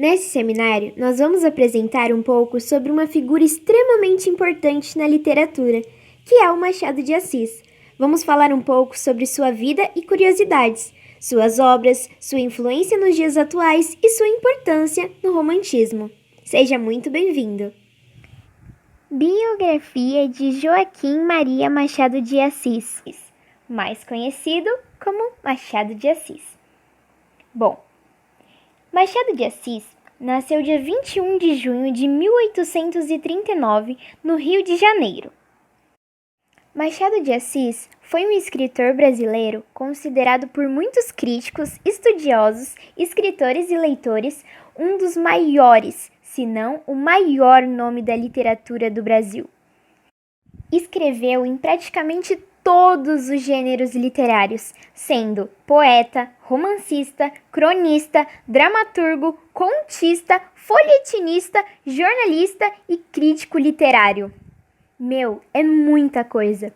Nesse seminário, nós vamos apresentar um pouco sobre uma figura extremamente importante na literatura, que é o Machado de Assis. Vamos falar um pouco sobre sua vida e curiosidades, suas obras, sua influência nos dias atuais e sua importância no romantismo. Seja muito bem-vindo! Biografia de Joaquim Maria Machado de Assis, mais conhecido como Machado de Assis. Bom, Machado de Assis nasceu dia 21 de junho de 1839, no Rio de Janeiro. Machado de Assis foi um escritor brasileiro considerado por muitos críticos, estudiosos, escritores e leitores um dos maiores, se não o maior nome da literatura do Brasil. Escreveu em praticamente todos os gêneros literários, sendo poeta, romancista, cronista, dramaturgo, contista, folhetinista, jornalista e crítico literário. É muita coisa.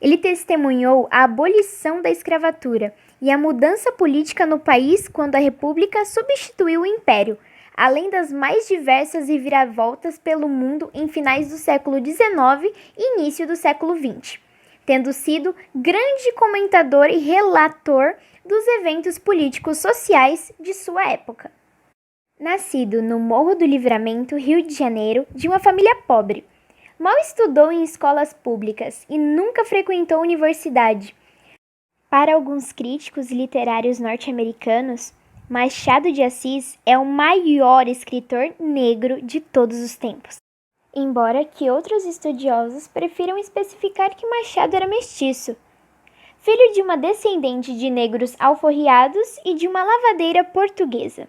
Ele testemunhou a abolição da escravatura e a mudança política no país quando a República substituiu o Império, além das mais diversas reviravoltas pelo mundo em finais do século XIX e início do século XX, tendo sido grande comentador e relator dos eventos políticos sociais de sua época. Nascido no Morro do Livramento, Rio de Janeiro, de uma família pobre, mal estudou em escolas públicas e nunca frequentou universidade. Para alguns críticos literários norte-americanos, Machado de Assis é o maior escritor negro de todos os tempos, embora que outros estudiosos prefiram especificar que Machado era mestiço, filho de uma descendente de negros alforriados e de uma lavadeira portuguesa.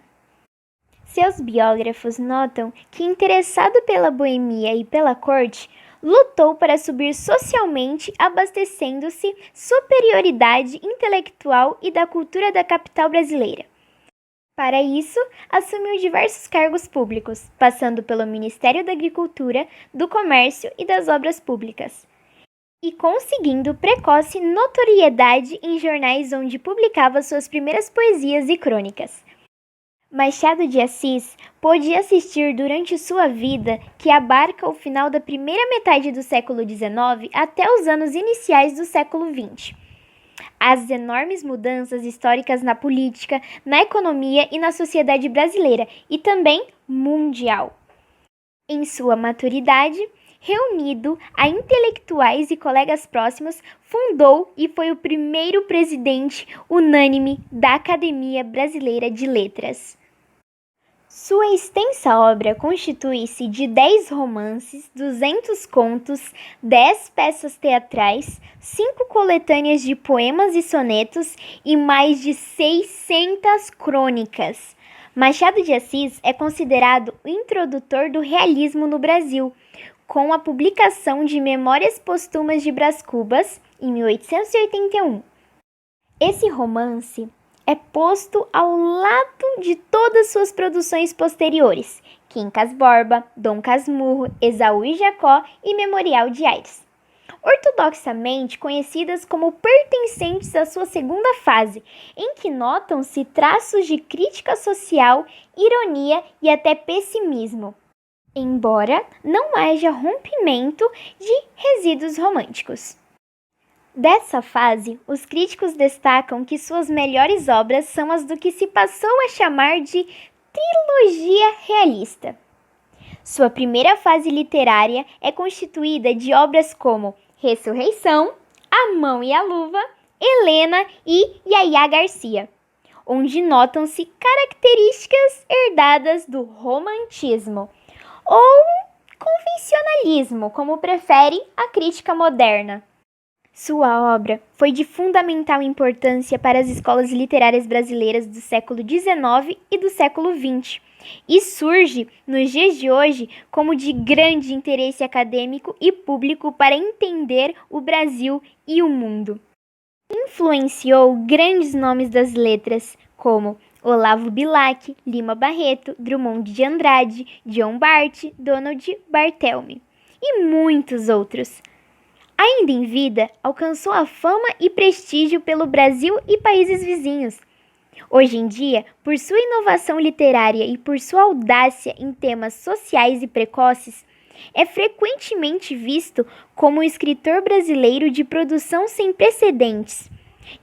Seus biógrafos notam que, interessado pela boemia e pela corte, lutou para subir socialmente, abastecendo-se superioridade intelectual e da cultura da capital brasileira. Para isso, assumiu diversos cargos públicos, passando pelo Ministério da Agricultura, do Comércio e das Obras Públicas, e conseguindo precoce notoriedade em jornais onde publicava suas primeiras poesias e crônicas. Machado de Assis pôde assistir durante sua vida, que abarca o final da primeira metade do século XIX até os anos iniciais do século XX, as enormes mudanças históricas na política, na economia e na sociedade brasileira e também mundial. Em sua maturidade, reunido a intelectuais e colegas próximos, fundou e foi o primeiro presidente unânime da Academia Brasileira de Letras. Sua extensa obra constitui-se de 10 romances, 200 contos, 10 peças teatrais, 5 coletâneas de poemas e sonetos e mais de 600 crônicas. Machado de Assis é considerado o introdutor do realismo no Brasil, com a publicação de Memórias Póstumas de Brás Cubas, em 1881. Esse romance é posto ao lado de todas suas produções posteriores, Quincas Borba, Dom Casmurro, Esaú e Jacó e Memorial de Aires, ortodoxamente conhecidas como pertencentes à sua segunda fase, em que notam-se traços de crítica social, ironia e até pessimismo, embora não haja rompimento de resíduos românticos. Dessa fase, os críticos destacam que suas melhores obras são as do que se passou a chamar de trilogia realista. Sua primeira fase literária é constituída de obras como Ressurreição, A Mão e a Luva, Helena e Yaya Garcia, onde notam-se características herdadas do romantismo, ou convencionalismo, como prefere a crítica moderna. Sua obra foi de fundamental importância para as escolas literárias brasileiras do século XIX e do século XX, e surge, nos dias de hoje, como de grande interesse acadêmico e público para entender o Brasil e o mundo. Influenciou grandes nomes das letras, como Olavo Bilac, Lima Barreto, Drummond de Andrade, John Bart, Donald Barthelme e muitos outros. Ainda em vida, alcançou a fama e prestígio pelo Brasil e países vizinhos. Hoje em dia, por sua inovação literária e por sua audácia em temas sociais e precoces, é frequentemente visto como um escritor brasileiro de produção sem precedentes,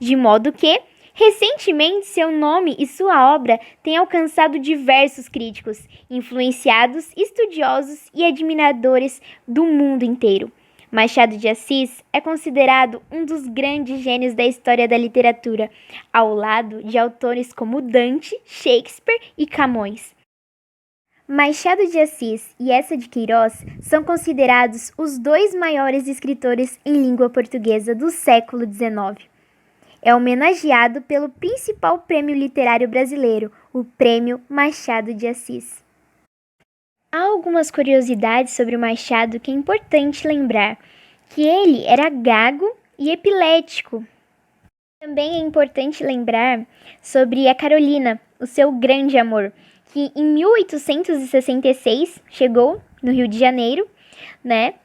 de modo que, recentemente, seu nome e sua obra têm alcançado diversos críticos, influenciados, estudiosos e admiradores do mundo inteiro. Machado de Assis é considerado um dos grandes gênios da história da literatura, ao lado de autores como Dante, Shakespeare e Camões. Machado de Assis e Eça de Queiroz são considerados os dois maiores escritores em língua portuguesa do século XIX. É homenageado pelo principal prêmio literário brasileiro, o Prêmio Machado de Assis. Há algumas curiosidades sobre o Machado que é importante lembrar, que ele era gago e epilético. Também é importante lembrar sobre a Carolina, o seu grande amor, que em 1866 chegou no Rio de Janeiro,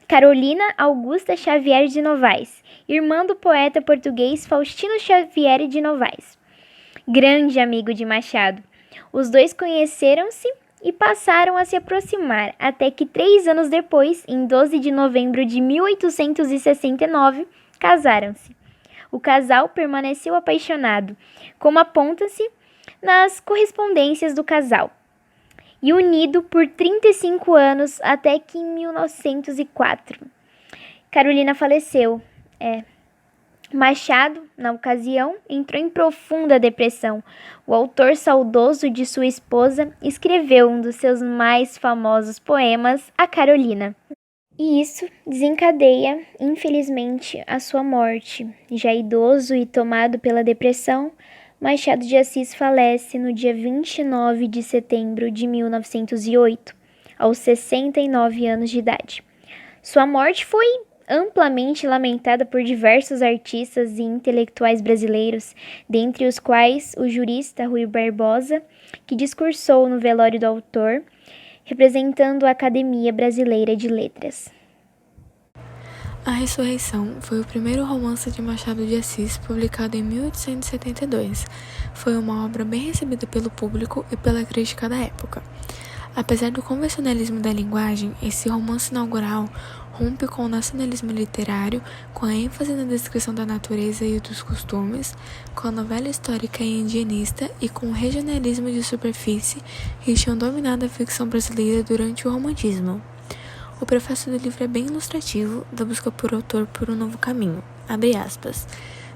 Carolina Augusta Xavier de Novaes, irmã do poeta português Faustino Xavier de Novaes, grande amigo de Machado. Os dois conheceram-se e passaram a se aproximar, até que 3 anos depois, em 12 de novembro de 1869, casaram-se. O casal permaneceu apaixonado, como aponta-se nas correspondências do casal, e unido por 35 anos até que em 1904 Carolina faleceu. Machado, na ocasião, entrou em profunda depressão. O autor saudoso de sua esposa escreveu um dos seus mais famosos poemas, A Carolina. E isso desencadeia, infelizmente, a sua morte. Já idoso e tomado pela depressão, Machado de Assis falece no dia 29 de setembro de 1908, aos 69 anos de idade. Sua morte foi amplamente lamentada por diversos artistas e intelectuais brasileiros, dentre os quais o jurista Rui Barbosa, que discursou no velório do autor, representando a Academia Brasileira de Letras. A Ressurreição foi o primeiro romance de Machado de Assis, publicado em 1872. Foi uma obra bem recebida pelo público e pela crítica da época. Apesar do convencionalismo da linguagem, esse romance inaugural rompe com o nacionalismo literário, com a ênfase na descrição da natureza e dos costumes, com a novela histórica e indianista e com o regionalismo de superfície que tinham dominado a ficção brasileira durante o romantismo. O prefácio do livro é bem ilustrativo da busca por autor por um novo caminho. Abre aspas.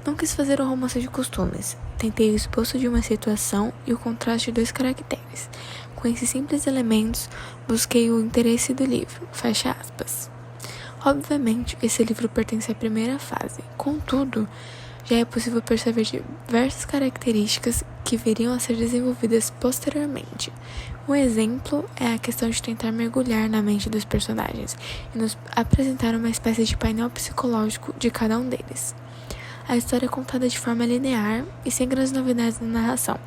Não quis fazer um romance de costumes. Tentei o esboço de uma situação e o contraste de 2 caracteres. Com esses simples elementos, busquei o interesse do livro. Fecha aspas. Obviamente, esse livro pertence à primeira fase. Contudo, já é possível perceber diversas características que viriam a ser desenvolvidas posteriormente. Um exemplo é a questão de tentar mergulhar na mente dos personagens e nos apresentar uma espécie de painel psicológico de cada um deles. A história é contada de forma linear e sem grandes novidades na narração.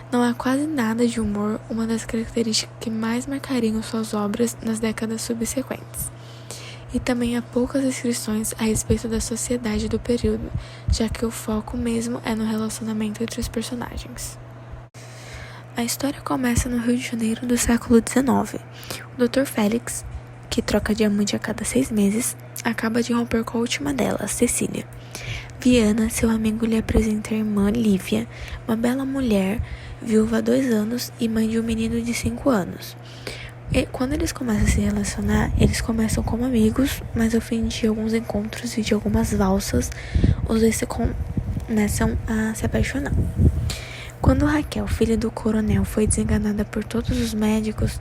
Não há quase nada de humor, uma das características que mais marcariam suas obras nas décadas subsequentes. E também há poucas descrições a respeito da sociedade do período, já que o foco mesmo é no relacionamento entre os personagens. A história começa no Rio de Janeiro do século XIX. O Dr. Félix, que troca de amante a cada 6 meses, acaba de romper com a última dela, Cecília. Viana, seu amigo, lhe apresenta a irmã Lívia, uma bela mulher, viúva há 2 anos e mãe de um menino de 5 anos. E quando eles começam a se relacionar, eles começam como amigos, mas ao fim de alguns encontros e de algumas valsas, os dois começam a se apaixonar. Quando Raquel, filha do coronel, foi desenganada por todos os médicos,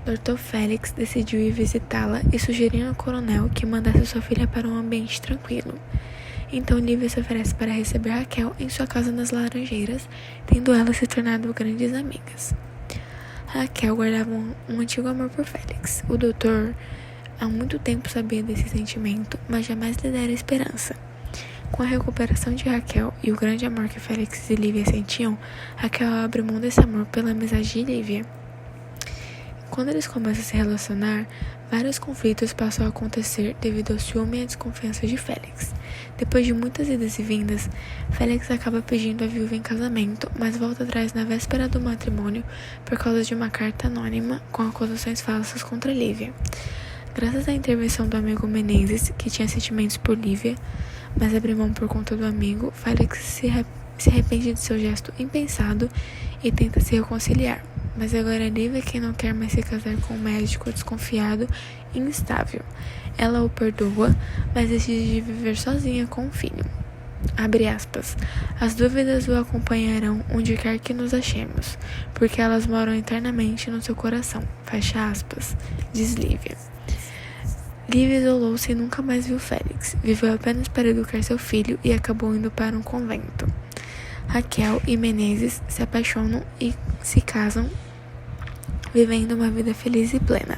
Dr. Félix decidiu ir visitá-la e sugeriu ao coronel que mandasse sua filha para um ambiente tranquilo. Então Lívia se oferece para receber Raquel em sua casa nas Laranjeiras, tendo elas se tornado grandes amigas. Raquel guardava um antigo amor por Félix. O doutor há muito tempo sabia desse sentimento, mas jamais lhe dera esperança. Com a recuperação de Raquel e o grande amor que Félix e Lívia sentiam, Raquel abre mão desse amor pela amizade de Lívia. Quando eles começam a se relacionar, vários conflitos passam a acontecer devido ao ciúme e à desconfiança de Félix. Depois de muitas idas e vindas, Félix acaba pedindo a viúva em casamento, mas volta atrás na véspera do matrimônio por causa de uma carta anônima com acusações falsas contra Lívia. Graças à intervenção do amigo Menezes, que tinha sentimentos por Lívia, mas abriu mão por conta do amigo, Félix se arrepende de seu gesto impensado e tenta se reconciliar. Mas agora é Lívia quem não quer mais se casar com um médico desconfiado e instável. Ela o perdoa, mas decide viver sozinha com o filho. Abre aspas. As dúvidas o acompanharão onde quer que nos achemos, porque elas moram eternamente no seu coração. Fecha aspas. Diz Lívia. Lívia isolou-se e nunca mais viu Félix. Viveu apenas para educar seu filho e acabou indo para um convento. Raquel e Menezes se apaixonam e se casam, vivendo uma vida feliz e plena.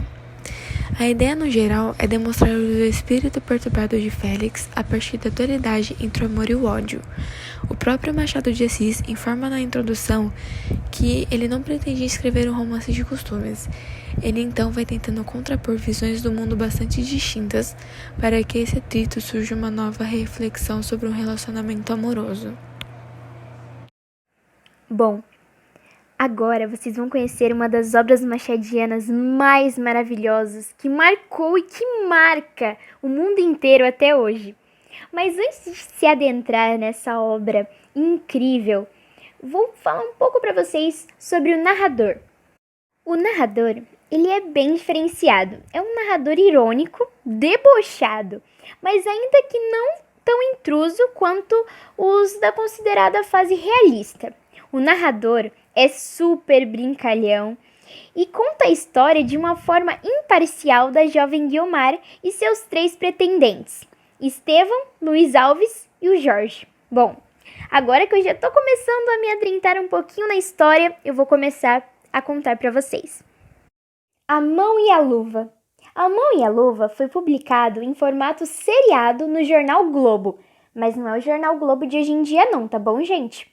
A ideia, no geral, é demonstrar o espírito perturbado de Félix a partir da dualidade entre o amor e o ódio. O próprio Machado de Assis informa na introdução que ele não pretendia escrever um romance de costumes. Ele então vai tentando contrapor visões do mundo bastante distintas para que esse atrito surja uma nova reflexão sobre um relacionamento amoroso. Bom, agora vocês vão conhecer uma das obras machadianas mais maravilhosas que marcou e que marca o mundo inteiro até hoje. Mas antes de se adentrar nessa obra incrível, vou falar um pouco para vocês sobre o narrador. O narrador, ele é bem diferenciado. É um narrador irônico, debochado, mas ainda que não tão intruso quanto os da considerada fase realista. O narrador é super brincalhão e conta a história de uma forma imparcial da jovem Guiomar e seus 3 pretendentes, Estevão, Luiz Alves e o Jorge. Bom, agora que eu já estou começando a me adentrar um pouquinho na história, eu vou começar a contar para vocês. A Mão e a Luva. A Mão e a Luva foi publicado em formato seriado no Jornal Globo, mas não é o Jornal Globo de hoje em dia não, tá bom, gente?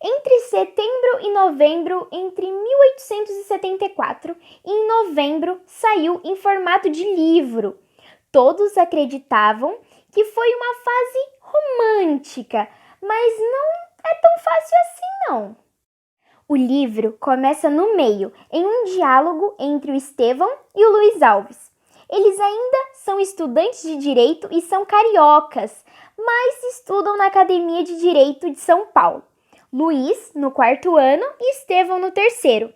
Entre setembro e novembro, entre 1874 e em novembro, saiu em formato de livro. Todos acreditavam que foi uma fase romântica, mas não é tão fácil assim não. O livro começa no meio, em um diálogo entre o Estevão e o Luiz Alves. Eles ainda são estudantes de Direito e são cariocas, mas estudam na Academia de Direito de São Paulo. Luiz no 4º ano e Estevão no 3º.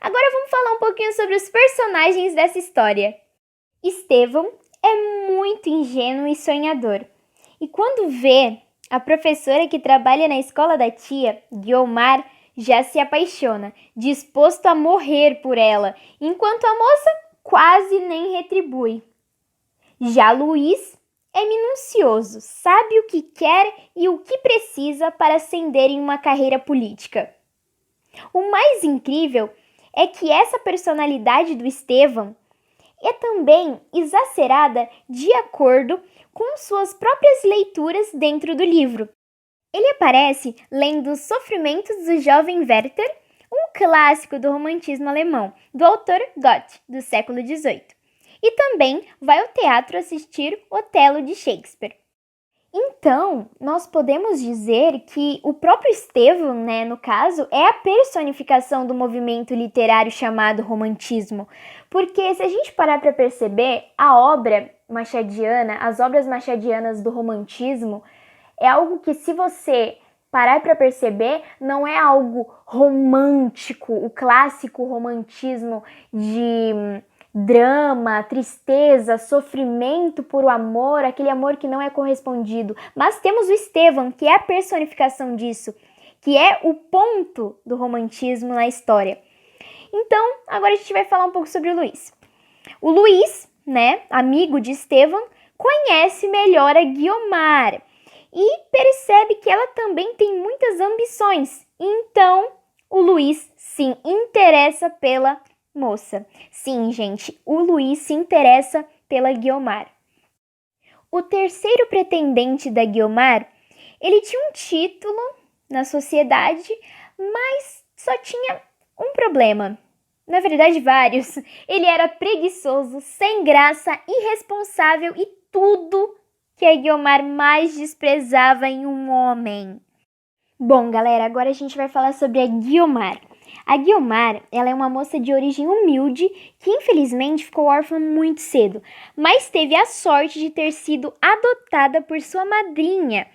Agora vamos falar um pouquinho sobre os personagens dessa história. Estevão é muito ingênuo e sonhador. E quando vê a professora que trabalha na escola da tia, Guiomar, já se apaixona, disposto a morrer por ela, enquanto a moça quase nem retribui. Já Luiz é minucioso, sabe o que quer e o que precisa para ascender em uma carreira política. O mais incrível é que essa personalidade do Estevão é também exacerbada de acordo com suas próprias leituras dentro do livro. Ele aparece lendo Os Sofrimentos do Jovem Werther, um clássico do romantismo alemão, do autor Goethe, do século XVIII. E também vai ao teatro assistir Otelo de Shakespeare. Então, nós podemos dizer que o próprio Estevão, no caso, é a personificação do movimento literário chamado romantismo. Porque se a gente parar para perceber, a obra machadiana, as obras machadianas do romantismo, é algo que, se você parar para perceber, não é algo romântico, o clássico romantismo de drama, tristeza, sofrimento por o amor, aquele amor que não é correspondido. Mas temos o Estevão, que é a personificação disso, que é o ponto do romantismo na história. Então, agora a gente vai falar um pouco sobre o Luiz. O Luiz, amigo de Estevão, conhece melhor a Guiomar e percebe que ela também tem muitas ambições. Então, o Luiz se interessa pela moça. Sim, gente, o Luiz se interessa pela Guiomar. O terceiro pretendente da Guiomar, ele tinha um título na sociedade, mas só tinha um problema. Na verdade, vários. Ele era preguiçoso, sem graça, irresponsável e tudo que a Guiomar mais desprezava em um homem. Bom, galera, agora a gente vai falar sobre a Guiomar. A Guiomar, ela é uma moça de origem humilde que infelizmente ficou órfã muito cedo, mas teve a sorte de ter sido adotada por sua madrinha,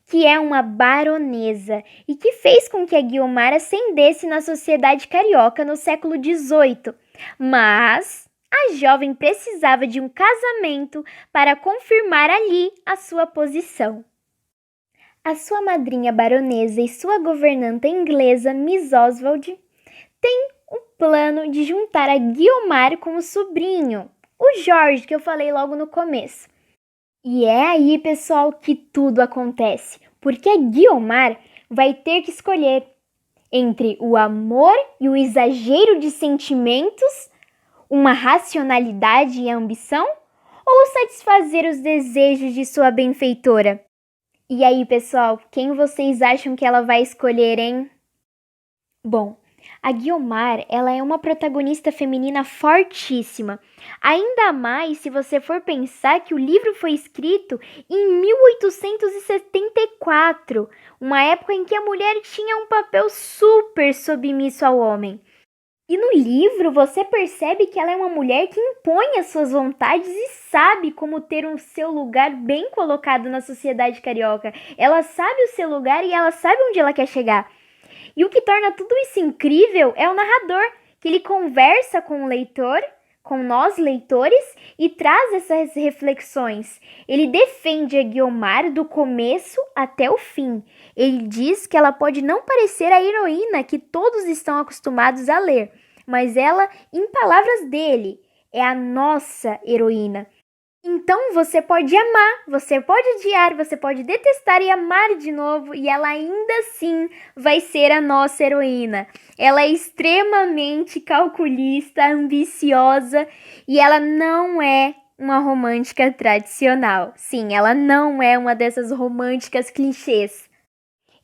que é uma baronesa e que fez com que a Guiomar ascendesse na sociedade carioca no século XVIII. Mas a jovem precisava de um casamento para confirmar ali a sua posição. A sua madrinha baronesa e sua governanta inglesa, Miss Oswald, tem um plano de juntar a Guiomar com o sobrinho, o Jorge, que eu falei logo no começo. E é aí, pessoal, que tudo acontece, porque a Guiomar vai ter que escolher entre o amor e o exagero de sentimentos, uma racionalidade e ambição, ou satisfazer os desejos de sua benfeitora. E aí, pessoal, quem vocês acham que ela vai escolher, hein? Bom, a Guiomar, ela é uma protagonista feminina fortíssima. Ainda mais se você for pensar que o livro foi escrito em 1874, uma época em que a mulher tinha um papel super submisso ao homem. E no livro você percebe que ela é uma mulher que impõe as suas vontades e sabe como ter o seu lugar bem colocado na sociedade carioca. Ela sabe o seu lugar e ela sabe onde ela quer chegar. E o que torna tudo isso incrível é o narrador, que ele conversa com o leitor, com nós leitores, e traz essas reflexões. Ele defende a Guiomar do começo até o fim. Ele diz que ela pode não parecer a heroína que todos estão acostumados a ler, mas ela, em palavras dele, é a nossa heroína. Então você pode amar, você pode odiar, você pode detestar e amar de novo, e ela ainda assim vai ser a nossa heroína. Ela é extremamente calculista, ambiciosa, e ela não é uma romântica tradicional. Sim, ela não é uma dessas românticas clichês.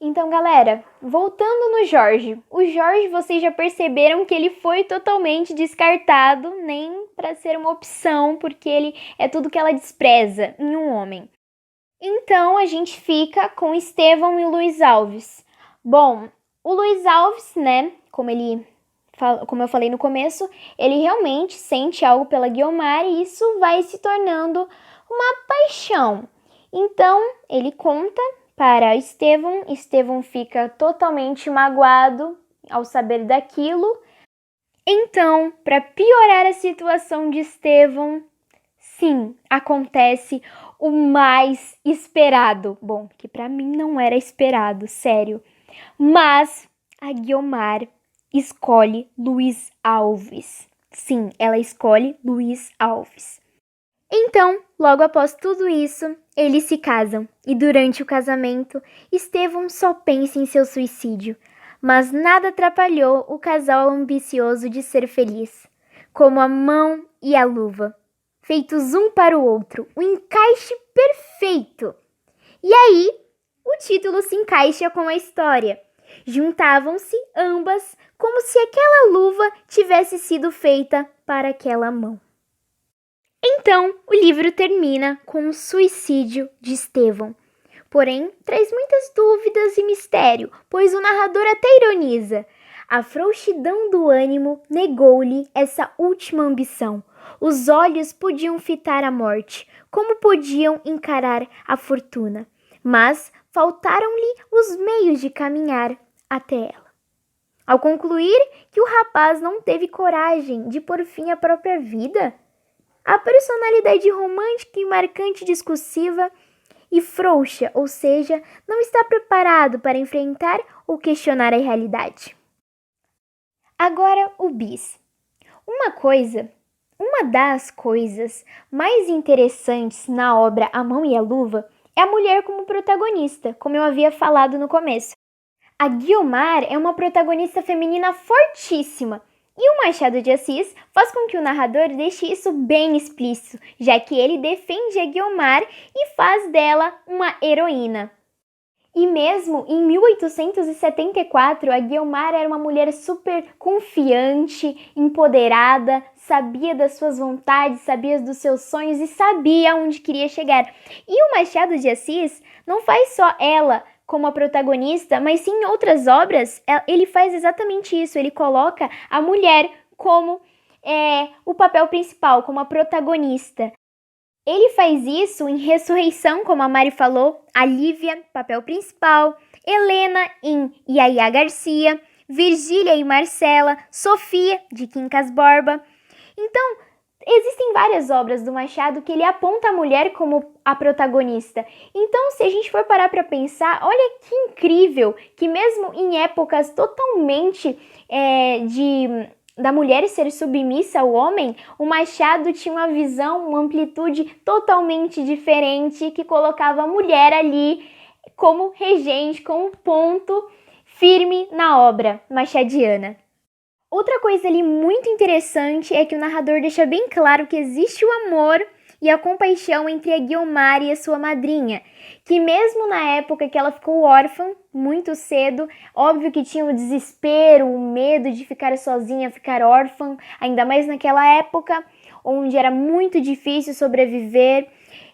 Então, galera, voltando no Jorge. O Jorge, vocês já perceberam que ele foi totalmente descartado, nem para ser uma opção, porque ele é tudo que ela despreza em um homem. Então, a gente fica com Estevão e Luiz Alves. Bom, o Luiz Alves, né, como eu falei no começo, ele realmente sente algo pela Guiomar e isso vai se tornando uma paixão. Então, ele conta para Estevão. Estevão fica totalmente magoado ao saber daquilo. Então, para piorar a situação de Estevão, sim, acontece o mais esperado. Bom, que para mim não era esperado, sério. Mas a Guiomar escolhe Luiz Alves. Sim, ela escolhe Luiz Alves. Então, logo após tudo isso, eles se casam e durante o casamento, Estevão só pensa em seu suicídio, mas nada atrapalhou o casal ambicioso de ser feliz, como a mão e a luva, feitos um para o outro, um encaixe perfeito. E aí, o título se encaixa com a história. Juntavam-se ambas como se aquela luva tivesse sido feita para aquela mão. Então, o livro termina com o suicídio de Estevão. Porém, traz muitas dúvidas e mistério, pois o narrador até ironiza. A frouxidão do ânimo negou-lhe essa última ambição. Os olhos podiam fitar a morte, como podiam encarar a fortuna, mas faltaram-lhe os meios de caminhar até ela. Ao concluir que o rapaz não teve coragem de pôr fim à própria vida, a personalidade romântica e marcante discursiva e frouxa, ou seja, não está preparado para enfrentar ou questionar a realidade. Agora o bis. Uma das coisas mais interessantes na obra A Mão e a Luva é a mulher como protagonista, como eu havia falado no começo. A Guiomar é uma protagonista feminina fortíssima, e o Machado de Assis faz com que o narrador deixe isso bem explícito, já que ele defende a Guiomar e faz dela uma heroína. E mesmo em 1874, a Guiomar era uma mulher super confiante, empoderada, sabia das suas vontades, sabia dos seus sonhos e sabia onde queria chegar. E o Machado de Assis não faz só ela como a protagonista, mas sim em outras obras, ele faz exatamente isso, ele coloca a mulher como o papel principal, como a protagonista. Ele faz isso em Ressurreição, como a Mari falou, a Lívia, papel principal, Helena em Yaya Garcia, Virgília e Marcela, Sofia, de Quincas Borba. Então, existem várias obras do Machado que ele aponta a mulher como a protagonista. Então, se a gente for parar para pensar, olha que incrível que mesmo em épocas totalmente da mulher ser submissa ao homem, o Machado tinha uma visão, uma amplitude totalmente diferente que colocava a mulher ali como regente, como ponto firme na obra machadiana. Outra coisa ali muito interessante é que o narrador deixa bem claro que existe o amor e a compaixão entre a Guiomar e a sua madrinha, que mesmo na época que ela ficou órfã, muito cedo, óbvio que tinha o desespero, o medo de ficar sozinha, ficar órfã, ainda mais naquela época, onde era muito difícil sobreviver,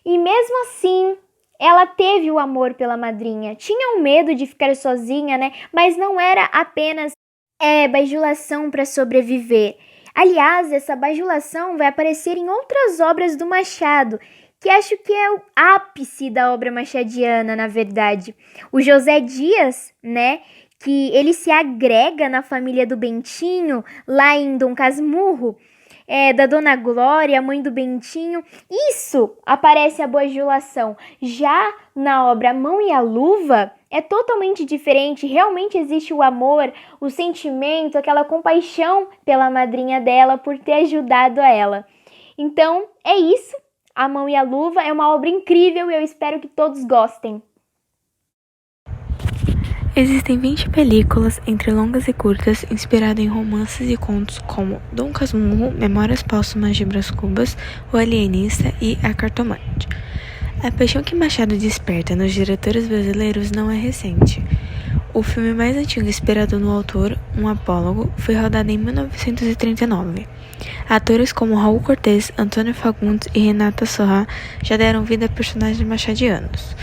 e mesmo assim, ela teve o amor pela madrinha. Tinha o medo de ficar sozinha, né? Mas não era apenas bajulação para sobreviver. Aliás, essa bajulação vai aparecer em outras obras do Machado, que acho que é o ápice da obra machadiana, na verdade. O José Dias, né, que ele se agrega na família do Bentinho, lá em Dom Casmurro, da Dona Glória, mãe do Bentinho. Isso aparece a bajulação. Já na obra A Mão e a Luva, é totalmente diferente, realmente existe o amor, o sentimento, aquela compaixão pela madrinha dela por ter ajudado a ela. Então, é isso. A Mão e a Luva é uma obra incrível e eu espero que todos gostem. Existem 20 películas, entre longas e curtas, inspiradas em romances e contos como Dom Casmurro, Memórias Póstumas de Brás Cubas, O Alienista e A Cartomante. A paixão que Machado desperta nos diretores brasileiros não é recente. O filme mais antigo inspirado no autor, Um Apólogo, foi rodado em 1939. Atores como Raul Cortez, Antônio Fagundes e Renata Sorrah já deram vida a personagens machadianos.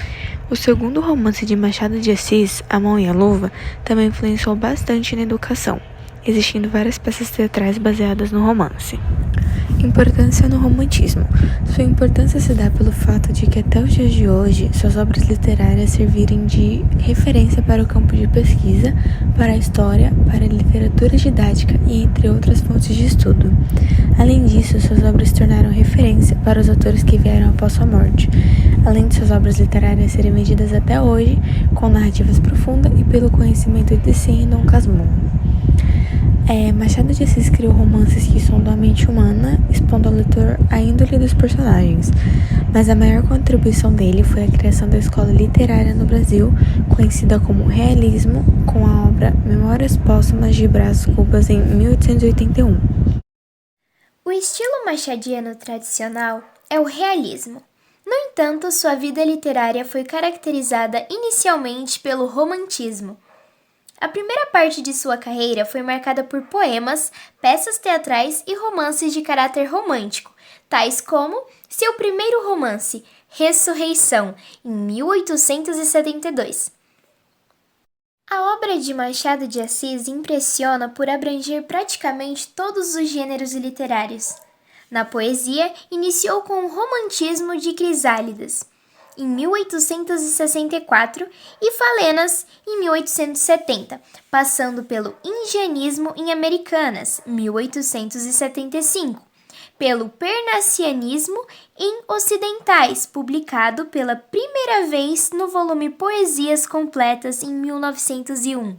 O segundo romance de Machado de Assis, A Mão e a Luva, também influenciou bastante na educação, existindo várias peças teatrais baseadas no romance. Importância no romantismo. Sua importância se dá pelo fato de que até os dias de hoje, suas obras literárias servirem de referência para o campo de pesquisa, para a história, para a literatura didática e entre outras fontes de estudo. Além disso, suas obras se tornaram referência para os autores que vieram após sua morte, além de suas obras literárias serem vendidas até hoje, com narrativas profundas e pelo conhecimento de si em Dom Casmurro. Machado de Assis criou romances que sondam a mente humana, expondo ao leitor a índole dos personagens, mas a maior contribuição dele foi a criação da escola literária no Brasil, conhecida como realismo, com a obra Memórias Póstumas de Brás Cubas em 1881. O estilo machadiano tradicional é o realismo. No entanto, sua vida literária foi caracterizada inicialmente pelo romantismo. A primeira parte de sua carreira foi marcada por poemas, peças teatrais e romances de caráter romântico, tais como seu primeiro romance, Ressurreição, em 1872. A obra de Machado de Assis impressiona por abranger praticamente todos os gêneros literários. Na poesia, iniciou com o romantismo de Crisálidas, em 1864, e Falenas, em 1870, passando pelo Indianismo em Americanas, 1875, pelo Parnassianismo em Ocidentais, publicado pela primeira vez no volume Poesias Completas, em 1901.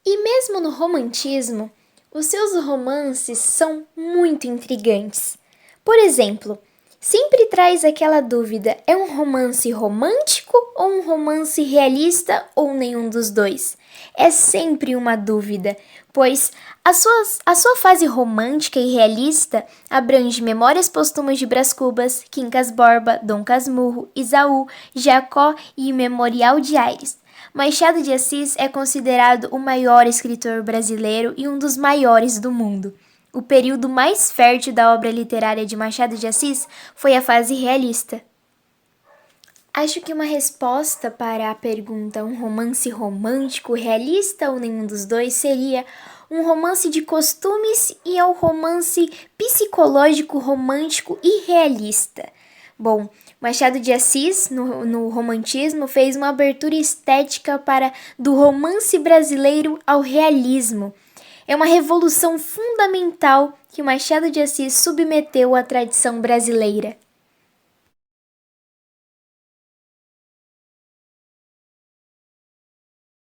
E mesmo no romantismo, os seus romances são muito intrigantes. Por exemplo, sempre traz aquela dúvida: é um romance romântico ou um romance realista ou nenhum dos dois? É sempre uma dúvida, pois a sua fase romântica e realista abrange Memórias Póstumas de Brás Cubas, Quincas Borba, Dom Casmurro, Isaú, Jacó e Memorial de Aires. Machado de Assis é considerado o maior escritor brasileiro e um dos maiores do mundo. O período mais fértil da obra literária de Machado de Assis foi a fase realista. Acho que uma resposta para a pergunta um romance romântico, realista ou nenhum dos dois seria um romance de costumes e ao romance psicológico romântico e realista. Bom, Machado de Assis, no romantismo, fez uma abertura estética do romance brasileiro ao realismo. É uma revolução fundamental que Machado de Assis submeteu à tradição brasileira.